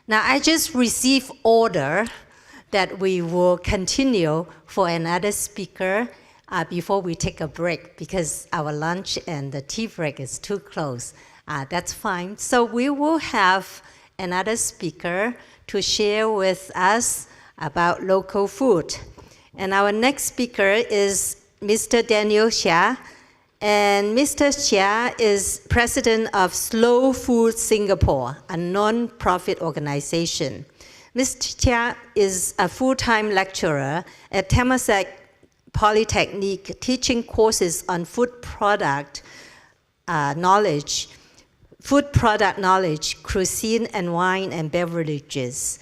Now, I just received order that we will continue for another speaker before we take a break because our lunch and the tea break is too close. That's fine. So we will have another speaker to share with us about local food. And our next speaker is Mr. Daniel Chia. And Mr. Chia is president of Slow Food Singapore, a non-profit organization. Mr. Chia is a full-time lecturer at Temasek Polytechnic, teaching courses on food product knowledge, cuisine and wine and beverages.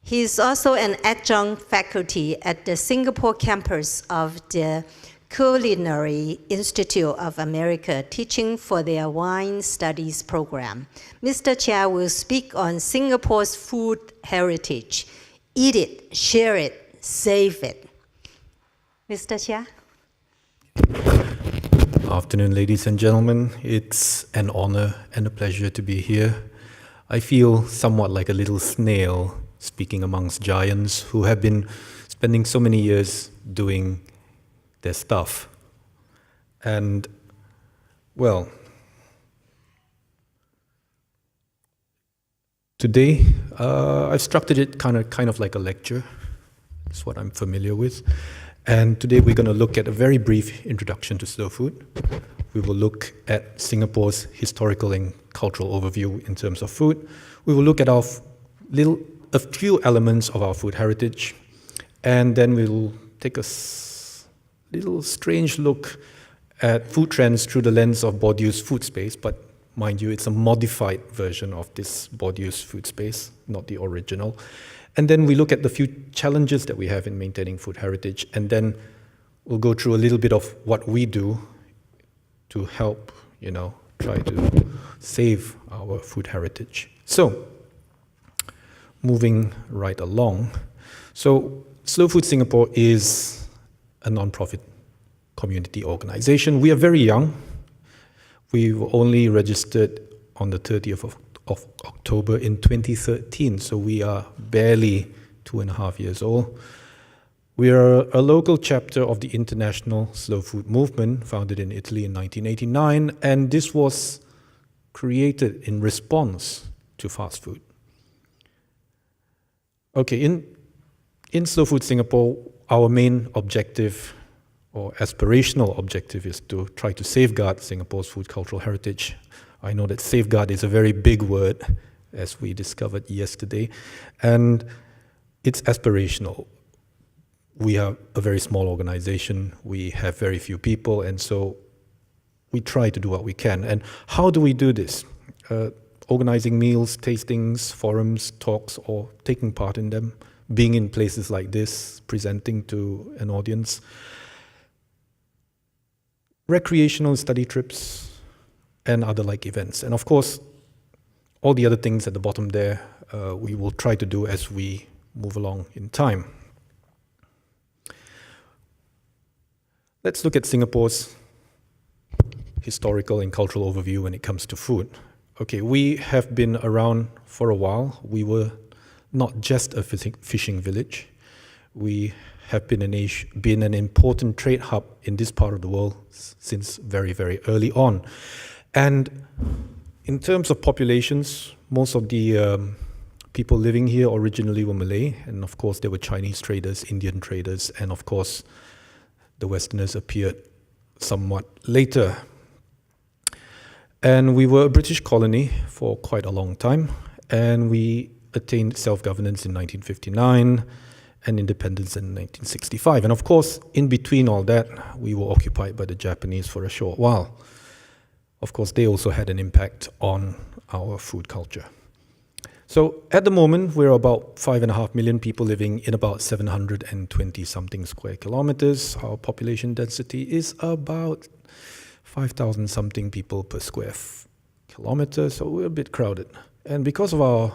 He is also an adjunct faculty at the Singapore campus of the Culinary Institute of America, teaching for their wine studies program. Mr. Chia will speak on Singapore's food heritage. Eat it, share it, save it. Mr. Chia? Afternoon, ladies and gentlemen. It's an honor and a pleasure to be here. I feel somewhat like a little snail speaking amongst giants who have been spending so many years doing their stuff. And, well, today I've structured it kind of like a lecture. That's what I'm familiar with. And today we're going to look at a very brief introduction to slow food. We will look at Singapore's historical and cultural overview in terms of food. We will look at a few elements of our food heritage, and then we'll take a little strange look at food trends through the lens of Bordieu's food space, but mind you, it's a modified version of this Bordieu's food space, not the original. And then we look at the few challenges that we have in maintaining food heritage, and then we'll go through a little bit of what we do to help, try to save our food heritage. So, moving right along. So, Slow Food Singapore is a non-profit community organization. We are very young. We were only registered on the 30th of October in 2013, so we are barely 2.5 years old. We are a local chapter of the International Slow Food Movement, founded in Italy in 1989, and this was created in response to fast food. Okay, in Slow Food Singapore, our main objective or aspirational objective is to try to safeguard Singapore's food cultural heritage. I know that safeguard is a very big word, as we discovered yesterday, and it's aspirational. We are a very small organization, we have very few people, and so we try to do what we can. And how do we do this? Organizing meals, tastings, forums, talks, or taking part in them, being in places like this, presenting to an audience. Recreational study trips, and other like events. And of course, all the other things at the bottom there, we will try to do as we move along in time. Let's look at Singapore's historical and cultural overview when it comes to food. Okay, we have been around for a while. We were not just a fishing village. We have been an important trade hub in this part of the world since very, very early on. And in terms of populations, most of the people living here originally were Malay, and of course there were Chinese traders, Indian traders, and of course the Westerners appeared somewhat later. And we were a British colony for quite a long time, and we attained self-governance in 1959 and independence in 1965. And of course, in between all that, we were occupied by the Japanese for a short while. Of course, they also had an impact on our food culture. So at the moment, we're about 5.5 million people living in about 720-something square kilometers. Our population density is about 5,000-something people per square kilometer, so we're a bit crowded. And because of our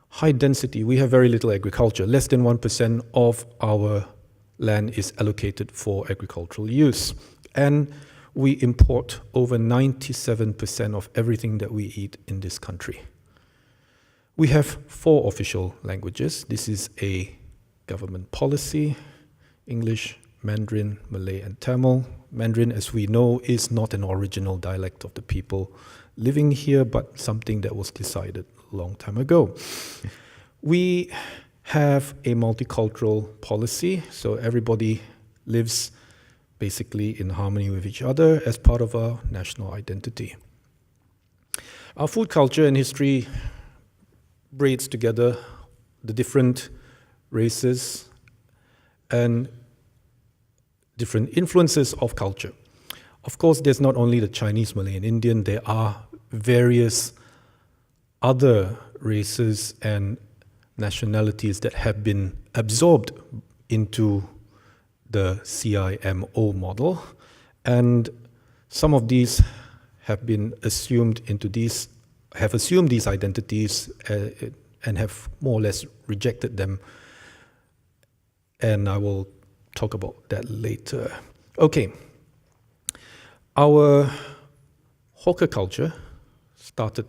high density, we have very little agriculture. Less than 1% of our land is allocated for agricultural use. And we import over 97% of everything that we eat in this country. We have 4 official languages. This is a government policy: English, Mandarin, Malay, and Tamil. Mandarin, as we know, is not an original dialect of the people living here, but something that was decided a long time ago. We have a multicultural policy, so everybody lives basically in harmony with each other as part of our national identity. Our food culture and history braids together the different races and different influences of culture. Of course, there's not only the Chinese, Malay, and Indian, there are various other races and nationalities that have been absorbed into the CIMO model, and some of these have been assumed have assumed these identities and have more or less rejected them, and I will talk about that later. Okay, our hawker culture started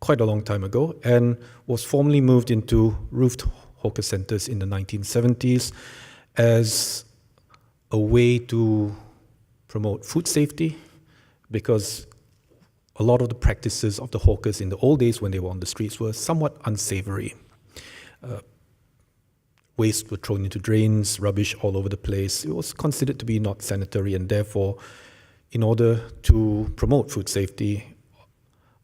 quite a long time ago and was formally moved into roofed hawker centers in the 1970s as a way to promote food safety, because a lot of the practices of the hawkers in the old days when they were on the streets were somewhat unsavory. Waste were thrown into drains, rubbish all over the place. It was considered to be not sanitary, and therefore, in order to promote food safety,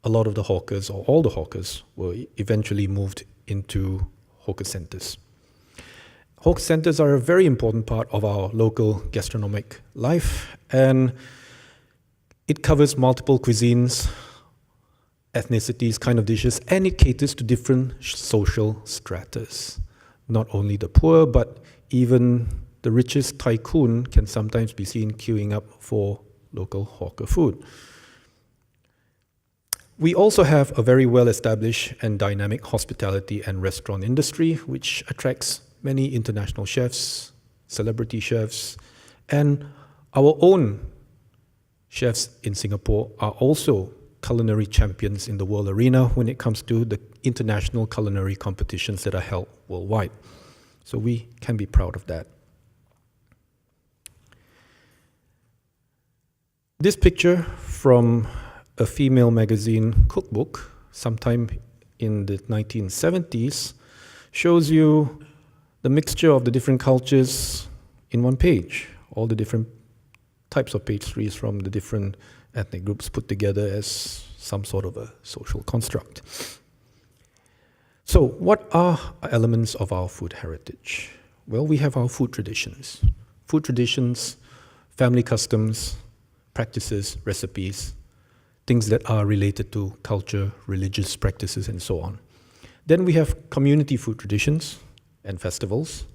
a lot of the hawkers, or all the hawkers, were eventually moved into hawker centers. Hawker centers are a very important part of our local gastronomic life, and it covers multiple cuisines, ethnicities, kind of dishes, and it caters to different social stratas. Not only the poor, but even the richest tycoon can sometimes be seen queuing up for local hawker food. We also have a very well-established and dynamic hospitality and restaurant industry, which attracts many international chefs, celebrity chefs, and our own chefs in Singapore are also culinary champions in the world arena when it comes to the international culinary competitions that are held worldwide. So we can be proud of that. This picture from a female magazine cookbook sometime in the 1970s shows you the mixture of the different cultures in one page, all the different types of pastries from the different ethnic groups put together as some sort of a social construct. So, what are elements of our food heritage? Well, we have our food traditions. Food traditions, family customs, practices, recipes, things that are related to culture, religious practices, and so on. Then we have community food traditions and festivals,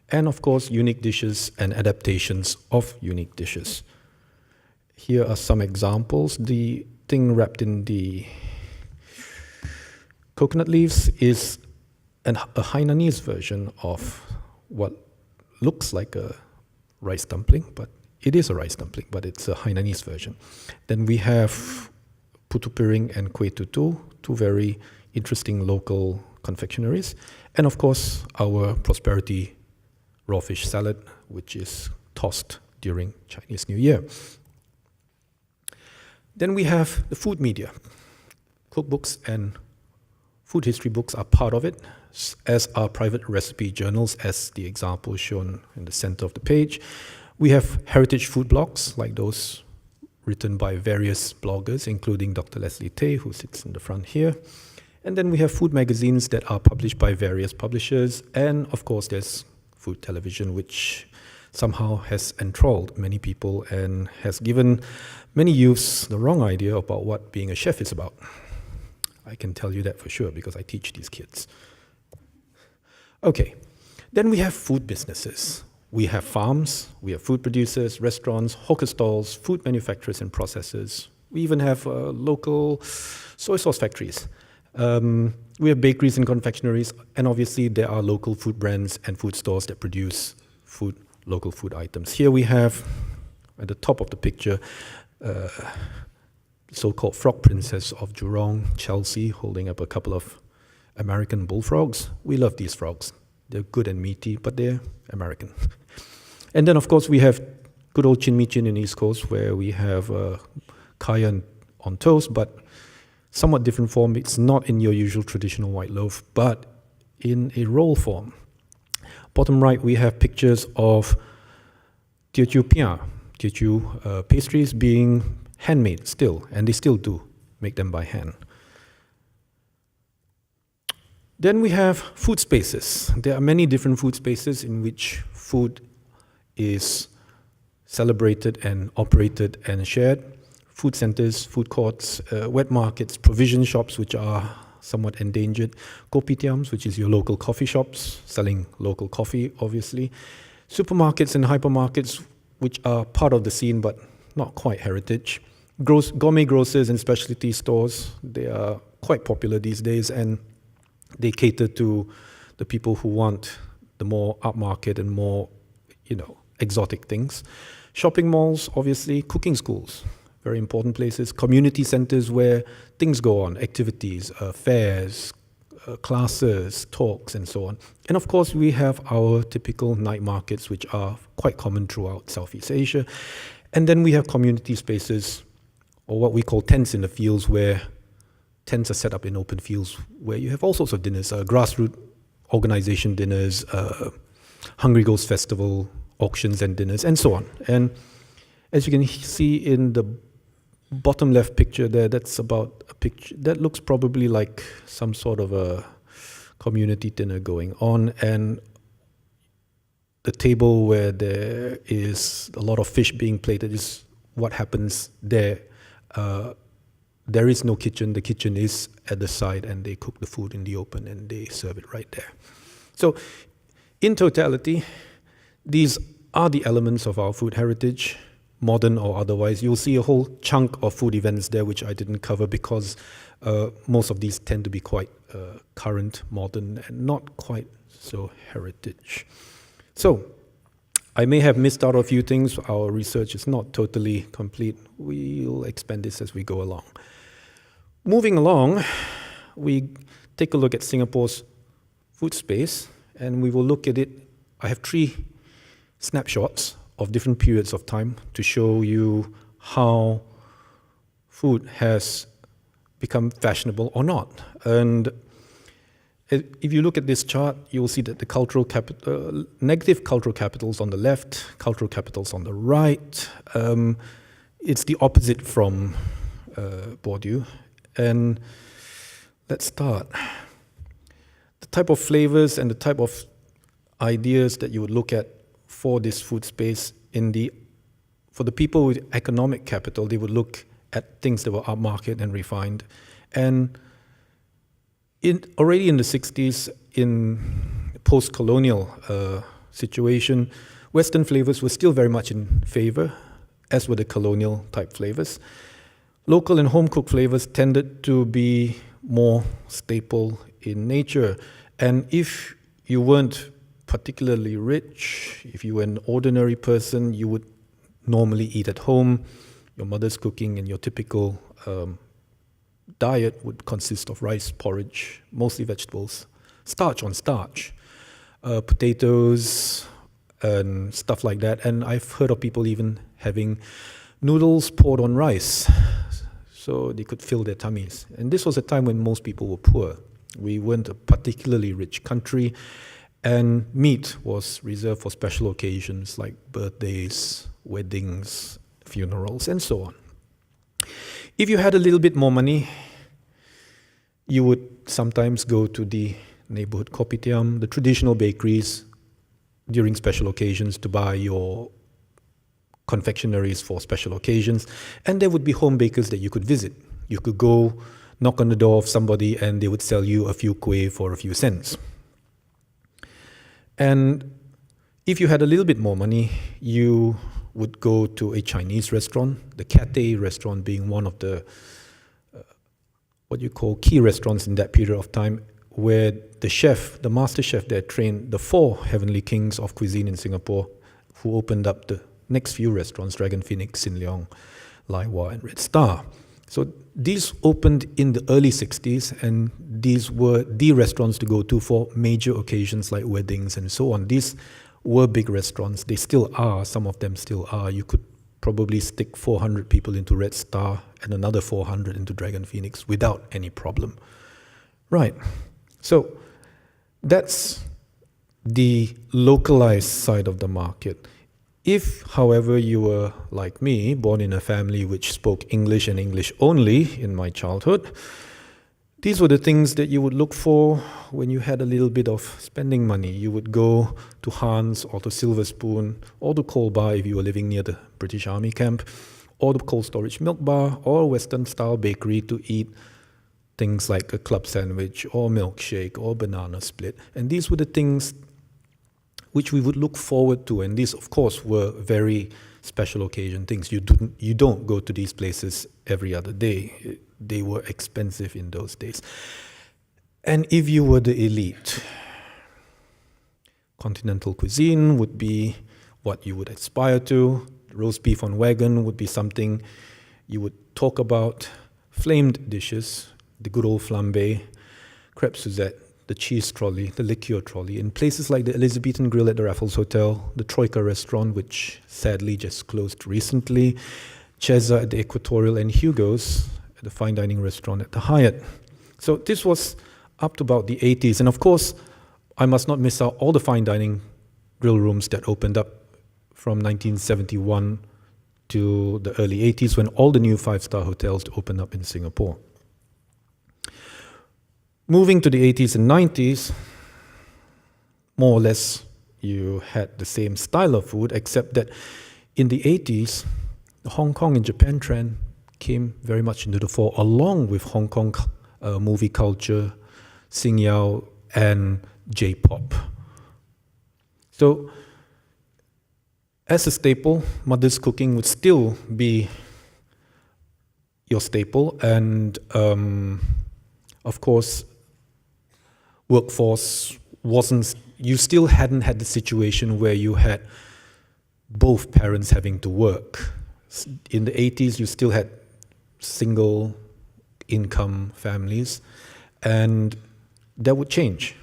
and of course, unique dishes and adaptations of unique dishes. Here are some examples. The thing wrapped in the coconut leaves is a Hainanese version of what looks like a rice dumpling, but it is a rice dumpling, but it's a Hainanese version. Then we have putu piring and kueh tutu, two very interesting local confectionaries. And of course, our prosperity raw fish salad, which is tossed during Chinese New Year. Then we have the food media. Cookbooks and food history books are part of it, as are private recipe journals, as the example shown in the center of the page. We have heritage food blogs, like those written by various bloggers, including Dr. Leslie Tay, who sits in the front here. And then we have food magazines that are published by various publishers. And of course, there's food television, which somehow has enthralled many people and has given many youths the wrong idea about what being a chef is about. I can tell you that for sure because I teach these kids. Okay, then we have food businesses. We have farms, we have food producers, restaurants, hawker stalls, food manufacturers and processors. We even have local soy sauce factories. We have bakeries and confectionaries, and obviously there are local food brands and food stores that produce food, local food items. Here we have, at the top of the picture, the so-called Frog Princess of Jurong, Chelsea, holding up a couple of American bullfrogs. We love these frogs. They're good and meaty, but they're American. And then, of course, we have good old chin-mi-chin in East Coast, where we have kaya on toast, but somewhat different form. It's not in your usual traditional white loaf, but in a roll form. Bottom right, we have pictures of Teochew pia, Teochew pastries being handmade still, and they still do make them by hand. Then we have food spaces. There are many different food spaces in which food is celebrated and operated and shared. Food centers, food courts, wet markets, provision shops, which are somewhat endangered, kopitiams, which is your local coffee shops, selling local coffee, obviously, supermarkets and hypermarkets, which are part of the scene but not quite heritage, gourmet grocers and specialty stores. They are quite popular these days, and they cater to the people who want the more upmarket and more, exotic things. Shopping malls, obviously, cooking schools, very important places, community centers where things go on, activities, fairs, classes, talks, and so on. And of course, we have our typical night markets, which are quite common throughout Southeast Asia. And then we have community spaces, or what we call tents in the fields, where tents are set up in open fields, where you have all sorts of dinners, grassroots organization dinners, Hungry Ghost Festival, auctions and dinners, and so on. And as you can see in the bottom left picture there, that's about a picture that looks probably like some sort of a community dinner going on, and the table where there is a lot of fish being plated is what happens there. There is no kitchen. The kitchen is at the side, and they cook the food in the open and they serve it right there. So in totality, these are the elements of our food heritage, modern or otherwise. You'll see a whole chunk of food events there, which I didn't cover because most of these tend to be quite current, modern, and not quite so heritage. So I may have missed out a few things. Our research is not totally complete. We'll expand this as we go along. Moving along, we take a look at Singapore's food space, and we will look at it. I have 3 snapshots of different periods of time to show you how food has become fashionable or not. And if you look at this chart, you'll see that the negative cultural capitals on the left, cultural capitals on the right. It's the opposite from Bordieu. And let's start. The type of flavors and the type of ideas that you would look at for this food space for the people with economic capital, they would look at things that were upmarket and refined. And already in the 60s, in post-colonial situation, Western flavors were still very much in favor, as were the colonial type flavors. Local and home-cooked flavors tended to be more staple in nature. And if you weren't particularly rich, if you were an ordinary person, you would normally eat at home. Your mother's cooking, and your typical diet would consist of rice, porridge, mostly vegetables, starch on starch, potatoes, and stuff like that. And I've heard of people even having noodles poured on rice so they could fill their tummies. And this was a time when most people were poor. We weren't a particularly rich country, and meat was reserved for special occasions like birthdays, weddings, funerals, and so on. If you had a little bit more money, you would sometimes go to the neighborhood kopitiam, the traditional bakeries, during special occasions to buy your confectionaries for special occasions, and there would be home bakers that you could visit. You could go knock on the door of somebody and they would sell you a few kueh for a few cents. And if you had a little bit more money, you would go to a Chinese restaurant, the Cathay restaurant being one of the what you call key restaurants in that period of time, where the chef, the master chef there trained the 4 heavenly kings of cuisine in Singapore, who opened up the next few restaurants, Dragon Phoenix, Sin Leong, Lai Wah, and Red Star. So these opened in the early 60s, and these were the restaurants to go to for major occasions like weddings and so on. These were big restaurants. They still are. Some of them still are. You could probably stick 400 people into Red Star and another 400 into Dragon Phoenix without any problem. Right. So that's the localized side of the market. If, however, you were like me, born in a family which spoke English and English only in my childhood, these were the things that you would look for when you had a little bit of spending money. You would go to Hans or to Silver Spoon or to Coal Bar if you were living near the British Army camp, or the Cold Storage Milk Bar or Western-style bakery to eat things like a club sandwich or milkshake or banana split. And these were the things which we would look forward to, and these, of course, were very special occasion things. You don't go to these places every other day. They were expensive in those days. And if you were the elite, continental cuisine would be what you would aspire to. Roast beef on wagon would be something you would talk about. Flamed dishes, the good old flambe, crêpe Suzette, the cheese trolley, the liqueur trolley, in places like the Elizabethan Grill at the Raffles Hotel, the Troika restaurant, which sadly just closed recently, Cesa at the Equatorial, and Hugo's at the fine dining restaurant at the Hyatt. So this was up to about the 80s. And of course, I must not miss out all the fine dining grill rooms that opened up from 1971 to the early 80s, when all the new five-star hotels opened up in Singapore. Moving to the 80s and 90s, more or less you had the same style of food, except that in the 80s, the Hong Kong and Japan trend came very much into the fore, along with Hong Kong movie culture, Sing Yao, and J-pop. So, as a staple, mother's cooking would still be your staple, and of course, workforce wasn't, you still hadn't had the situation where you had both parents having to work. In the 80s, you still had single income families, and that would change.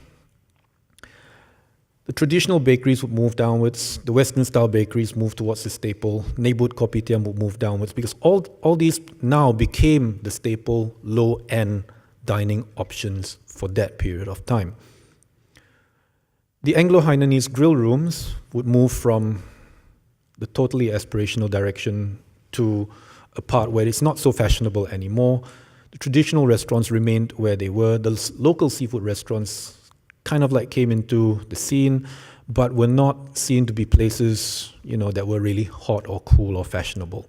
The traditional bakeries would move downwards, the Western-style bakeries moved towards the staple, neighborhood kopitiam would move downwards, because all these now became the staple low-end dining options for that period of time. The Anglo-Hainanese grill rooms would move from the totally aspirational direction to a part where it's not so fashionable anymore. The traditional restaurants remained where they were. The local seafood restaurants kind of like came into the scene, but were not seen to be places, that were really hot or cool or fashionable.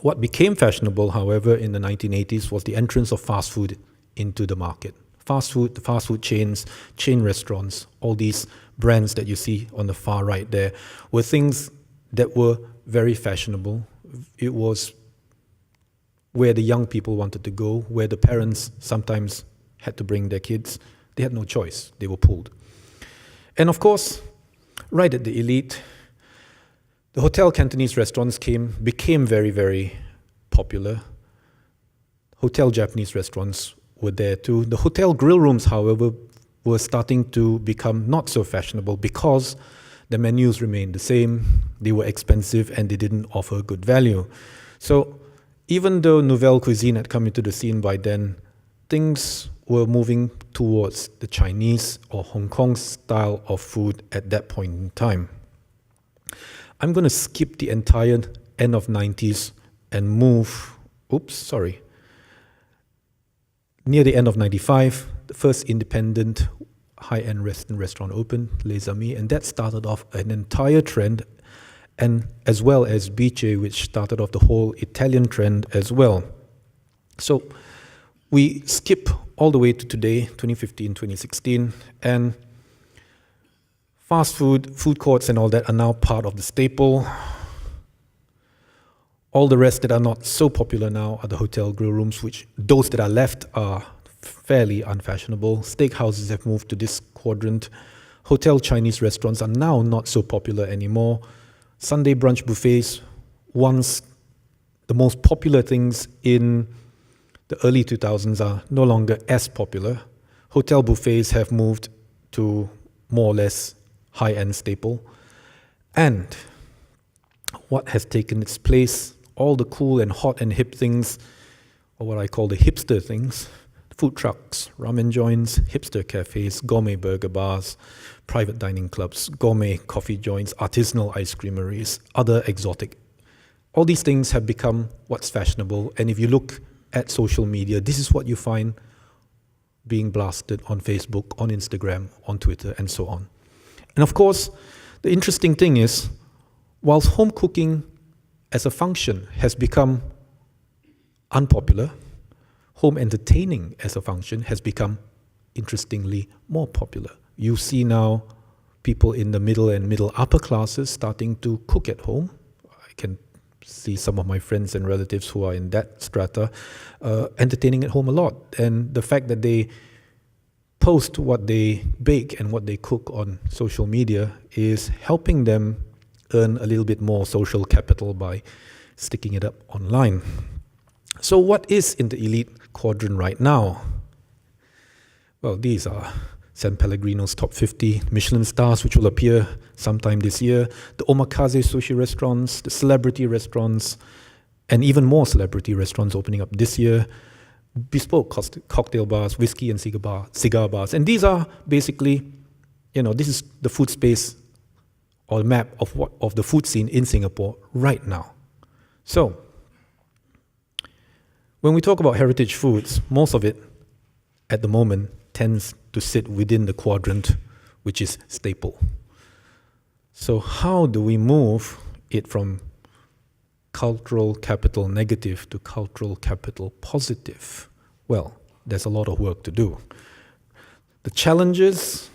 What became fashionable, however, in the 1980s was the entrance of fast food into the market. Fast food chains, chain restaurants, all these brands that you see on the far right there were things that were very fashionable. It was where the young people wanted to go, where the parents sometimes had to bring their kids. They had no choice. They were pulled. And of course, right at the elite, the hotel Cantonese restaurants became very, very popular. Hotel Japanese restaurants were there too. The hotel grill rooms, however, were starting to become not so fashionable because the menus remained the same, they were expensive, and they didn't offer good value. So even though Nouvelle Cuisine had come into the scene by then, things were moving towards the Chinese or Hong Kong style of food at that point in time. I'm going to skip the entire end of 90s and move, near the end of 95, the first independent high-end Western restaurant opened, Les Amis, and that started off an entire trend, and as well as Biche, which started off the whole Italian trend as well. So we skip all the way to today, 2015, 2016, and fast food, food courts and all that are now part of the staple. All the rest that are not so popular now are the hotel grill rooms, which those that are left are fairly unfashionable. Steakhouses have moved to this quadrant. Hotel Chinese restaurants are now not so popular anymore. Sunday brunch buffets, once the most popular things in the early 2000s are no longer as popular. Hotel buffets have moved to more or less high-end staple. And what has taken its place, all the cool and hot and hip things, or what I call the hipster things, food trucks, ramen joints, hipster cafes, gourmet burger bars, private dining clubs, gourmet coffee joints, artisanal ice creameries, other exotic. All these things have become what's fashionable, and if you look at social media, this is what you find being blasted on Facebook, on Instagram, on Twitter, and so on. And of course, the interesting thing is, whilst home cooking as a function has become unpopular, home entertaining as a function has become, interestingly, more popular. You see now people in the middle and middle upper classes starting to cook at home. I can see some of my friends and relatives who are in that strata entertaining at home a lot. And the fact that they post what they bake and what they cook on social media is helping them earn a little bit more social capital by sticking it up online. So what is in the elite quadrant right now? Well, these are San Pellegrino's top 50 Michelin stars, which will appear sometime this year, the omakase sushi restaurants, the celebrity restaurants, and even more celebrity restaurants opening up this year, bespoke cocktail bars, whiskey and cigar bars. And these are basically, this is the food space or map of the food scene in Singapore right now. So, when we talk about heritage foods, most of it at the moment tends to sit within the quadrant which is staple. So how do we move it from cultural capital negative to cultural capital positive? Well, there's a lot of work to do. The challenges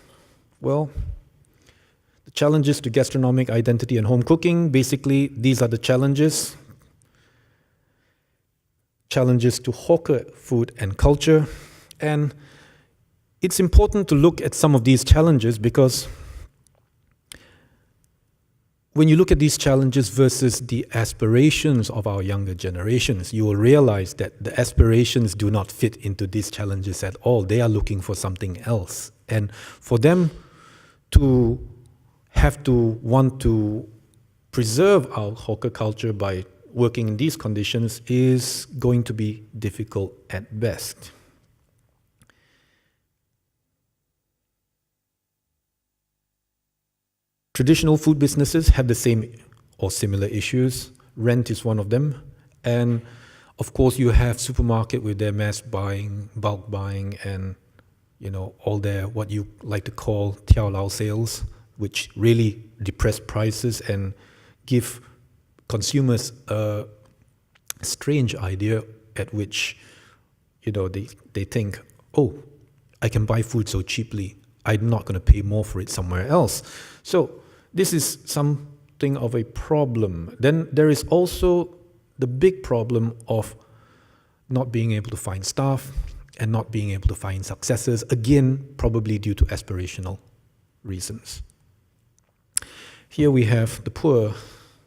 to gastronomic identity and home cooking, basically these are the challenges. Challenges to hawker food and culture. And it's important to look at some of these challenges because when you look at these challenges versus the aspirations of our younger generations, you will realize that the aspirations do not fit into these challenges at all. They are looking for something else. And for them to have to want to preserve our hawker culture by working in these conditions is going to be difficult at best. Traditional food businesses have the same or similar issues. Rent is one of them. And of course you have supermarket with their mass buying, bulk buying, and all their what you like to call tiao lao sales, which really depress prices and give consumers a strange idea at which they think, oh, I can buy food so cheaply, I'm not going to pay more for it somewhere else. So this is something of a problem. Then there is also the big problem of not being able to find staff and not being able to find successors, again, probably due to aspirational reasons. Here we have the poor,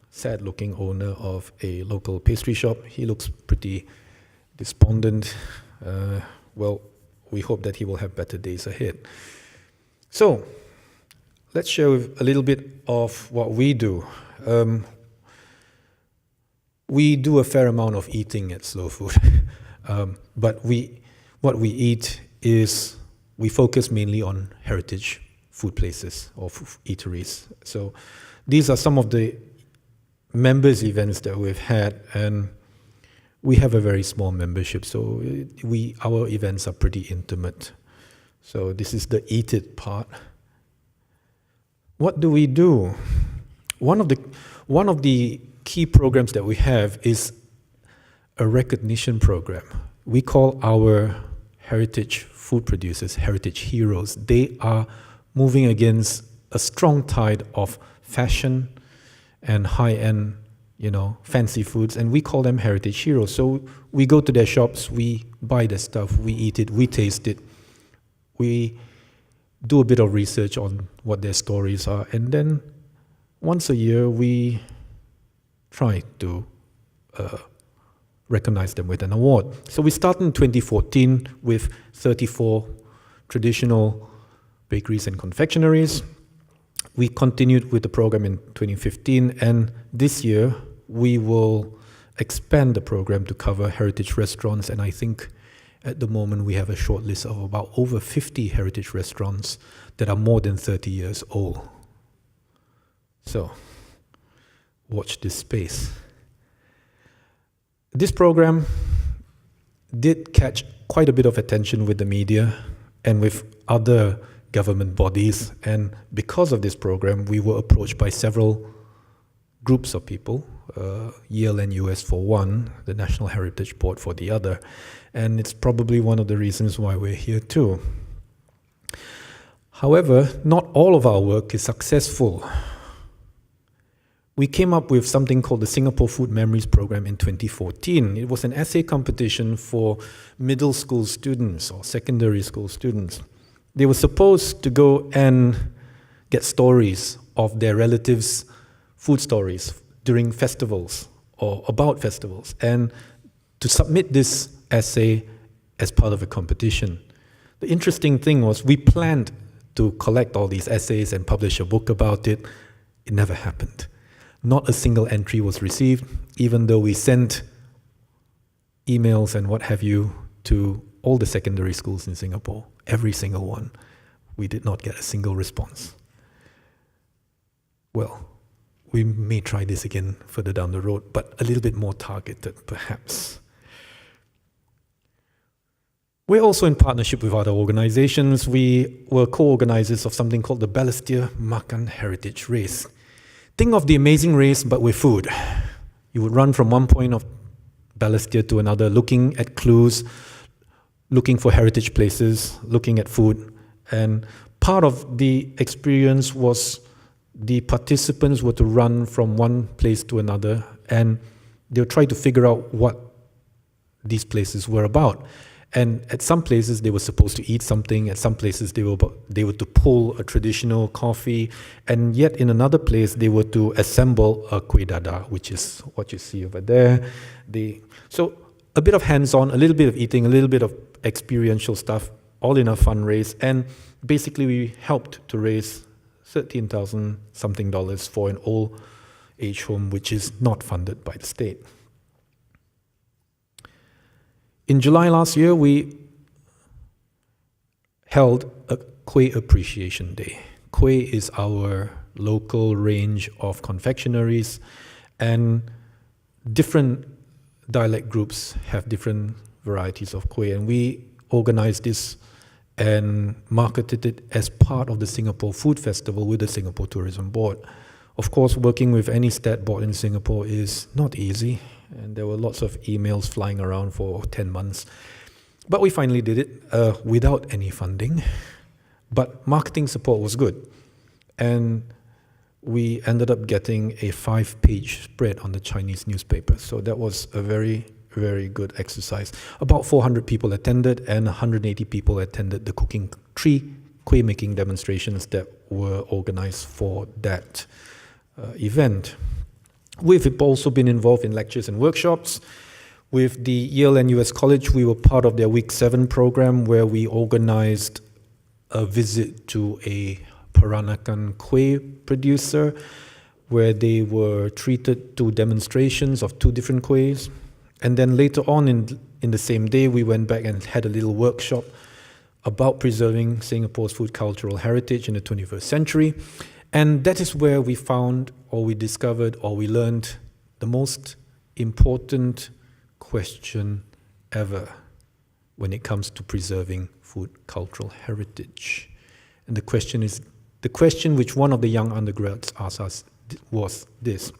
sad-looking owner of a local pastry shop. He looks pretty despondent. Well, we hope that he will have better days ahead. So, let's share a little bit of what we do. We do a fair amount of eating at Slow Food, but what we eat is, we focus mainly on heritage food places or eateries. So these are some of the members events that we've had, and we have a very small membership, so our events are pretty intimate. So this is the eat it part. What do we do? One of the key programs that we have is a recognition program. We call our heritage food producers heritage heroes. They are moving against a strong tide of fashion and high-end, fancy foods, and we call them heritage heroes. So we go to their shops, we buy their stuff, we eat it, we taste it, we do a bit of research on what their stories are, and then once a year we try to recognize them with an award. So we started in 2014 with 34 traditional bakeries and confectioneries. We continued with the program in 2015, and this year we will expand the program to cover heritage restaurants, and I think at the moment we have a short list of about over 50 heritage restaurants that are more than 30 years old. So, watch this space. This program did catch quite a bit of attention with the media and with other government bodies, and because of this program, we were approached by several groups of people, Yale and US for one, the National Heritage Board for the other, and it's probably one of the reasons why we're here too. However, not all of our work is successful. We came up with something called the Singapore Food Memories Program in 2014. It was an essay competition for middle school students or secondary school students. They were supposed to go and get stories of their relatives' food stories during festivals or about festivals, and to submit this essay as part of a competition. The interesting thing was we planned to collect all these essays and publish a book about it. It never happened. Not a single entry was received, even though we sent emails and what have you to all the secondary schools in Singapore, every single one. We did not get a single response. Well, we may try this again further down the road, but a little bit more targeted, perhaps. We're also in partnership with other organizations. We were co-organizers of something called the Balestier Makan Heritage Race. Think of the amazing race, but with food. You would run from one point of Balestier to another, looking at clues, looking for heritage places, looking at food. And part of the experience was the participants were to run from one place to another, and they would try to figure out what these places were about. And at some places, they were supposed to eat something. At some places, they were to pull a traditional coffee. And yet, in another place, they were to assemble a kueh dadar, which is what you see over there. So a bit of hands-on, a little bit of eating, a little bit of experiential stuff, all in a fun race. And basically, we helped to raise $13,000 something for an old age home, which is not funded by the state. In July last year, we held a Kueh Appreciation Day. Kueh is our local range of confectionaries, and different dialect groups have different varieties of kueh, and we organized this and marketed it as part of the Singapore Food Festival with the Singapore Tourism Board. Of course, working with any stat board in Singapore is not easy, and there were lots of emails flying around for 10 months. But we finally did it without any funding. But marketing support was good. And we ended up getting a 5-page spread on the Chinese newspaper. So that was a very, very good exercise. About 400 people attended, and 180 people attended the three kueh making demonstrations that were organized for that event. We've also been involved in lectures and workshops. With the Yale and US College, we were part of their Week 7 program, where we organized a visit to a Peranakan kueh producer, where they were treated to demonstrations of 2 different kuehs. And then later on in the same day, we went back and had a little workshop about preserving Singapore's food cultural heritage in the 21st century. And that is where we found, or we discovered, or we learned the most important question ever when it comes to preserving food cultural heritage. And the question which one of the young undergrads asked us was this: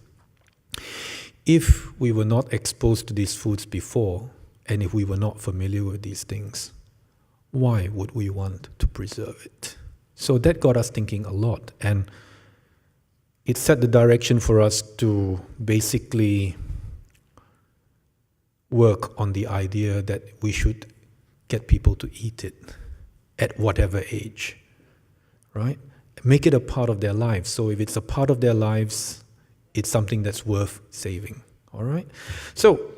if we were not exposed to these foods before, and if we were not familiar with these things, why would we want to preserve it? So that got us thinking a lot, and it set the direction for us to basically work on the idea that we should get people to eat it at whatever age, right? Make it a part of their lives. So if it's a part of their lives, it's something that's worth saving, all right? So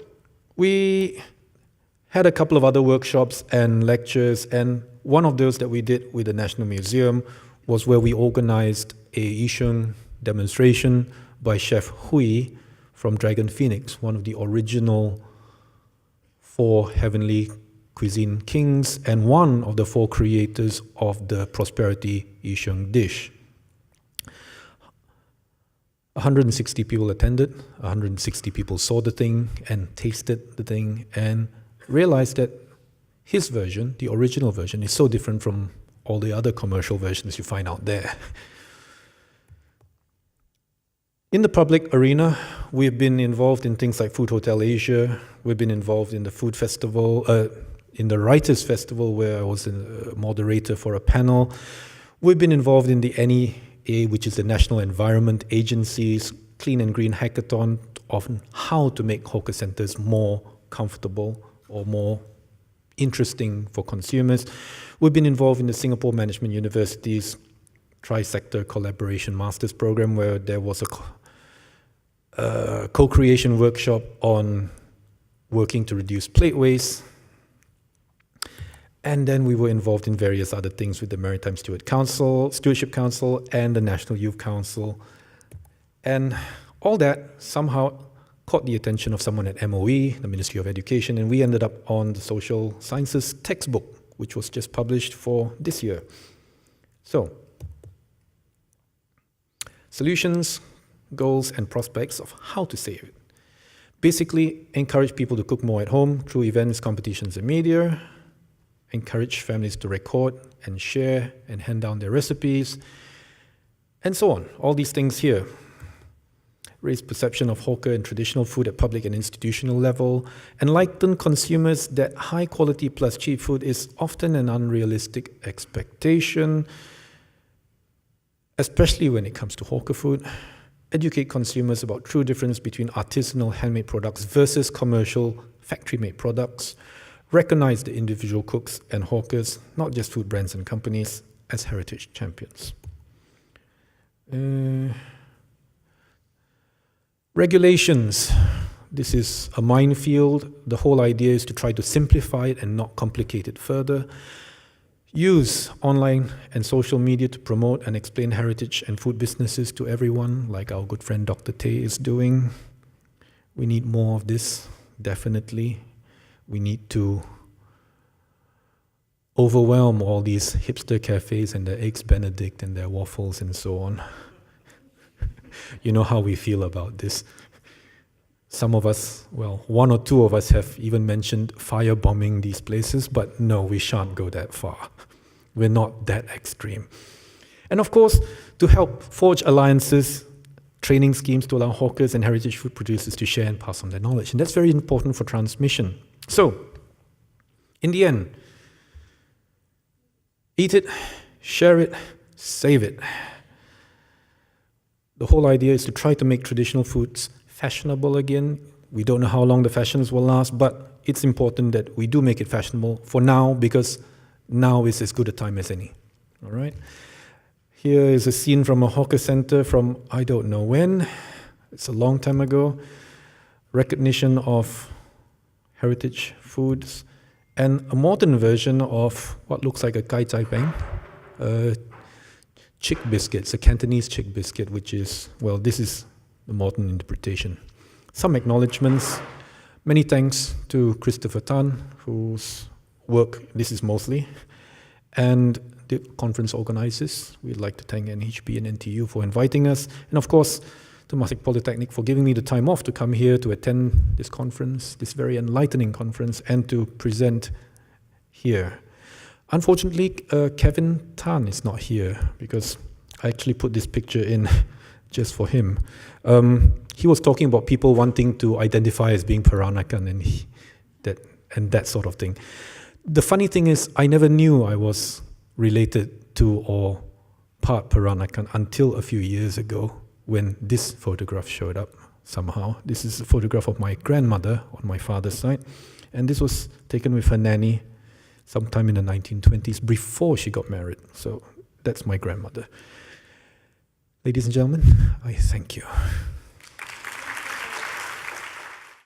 We had a couple of other workshops and lectures, and one of those that we did with the National Museum was where we organized a Yishun demonstration by Chef Hui from Dragon Phoenix, one of the original 4 heavenly cuisine kings and one of the 4 creators of the prosperity Yishun dish. 160 people attended, 160 people saw the thing and tasted the thing and realized that his version, the original version, is so different from all the other commercial versions you find out there. In the public arena, we've been involved in things like Food Hotel Asia. We've been involved in the food festival, in the Writers' Festival, where I was a moderator for a panel. We've been involved in the NEA, which is the National Environment Agency's Clean and Green Hackathon, on how to make hawker centers more comfortable or more interesting for consumers. We've been involved in the Singapore Management University's Tri-Sector Collaboration Masters Program, where there was a co-creation workshop on working to reduce plate waste. And then we were involved in various other things with the Maritime Stewardship Council and the National Youth Council. And all that somehow caught the attention of someone at MOE, the Ministry of Education, and we ended up on the Social Sciences textbook, which was just published for this year. So, solutions, goals, and prospects of how to save it. Basically, encourage people to cook more at home through events, competitions, and media. Encourage families to record and share and hand down their recipes, and so on. All these things here. Raise perception of hawker and traditional food at public and institutional level. Enlighten consumers that high quality plus cheap food is often an unrealistic expectation, especially when it comes to hawker food. Educate consumers about true difference between artisanal handmade products versus commercial factory-made products. Recognize the individual cooks and hawkers, not just food brands and companies, as heritage champions. Regulations. This is a minefield. The whole idea is to try to simplify it and not complicate it further. Use online and social media to promote and explain heritage and food businesses to everyone, like our good friend Dr. Tay is doing. We need more of this, definitely. We need to overwhelm all these hipster cafes and their eggs Benedict and their waffles and so on. You know how we feel about this. Some of us, well, 1 or 2 of us have even mentioned firebombing these places, but no, we shan't go that far. We're not that extreme. And of course, to help forge alliances, training schemes to allow hawkers and heritage food producers to share and pass on their knowledge. And that's very important for transmission. So, in the end, eat it, share it, save it. The whole idea is to try to make traditional foods fashionable again. We don't know how long the fashions will last, but it's important that we do make it fashionable for now, because now is as good a time as any. All right? Here is a scene from a hawker center from I don't know when. It's a long time ago. Recognition of heritage foods and a modern version of what looks like a kai tai peng, chick biscuits, a Cantonese chick biscuit, which is, well, this is the modern interpretation. Some acknowledgements. Many thanks to Christopher Tan, whose work this is mostly, and the conference organizers. We'd like to thank NHB and NTU for inviting us, and of course, Temasek Polytechnic for giving me the time off to come here to attend this conference, this very enlightening conference, and to present here. Unfortunately, Kevin Tan is not here, because I actually put this picture in just for him. He was talking about people wanting to identify as being Peranakan and that sort of thing. The funny thing is, I never knew I was related to or part Peranakan until a few years ago, when this photograph showed up somehow. This is a photograph of my grandmother on my father's side, and this was taken with her nanny sometime in the 1920s before she got married. So that's my grandmother. Ladies and gentlemen, I thank you.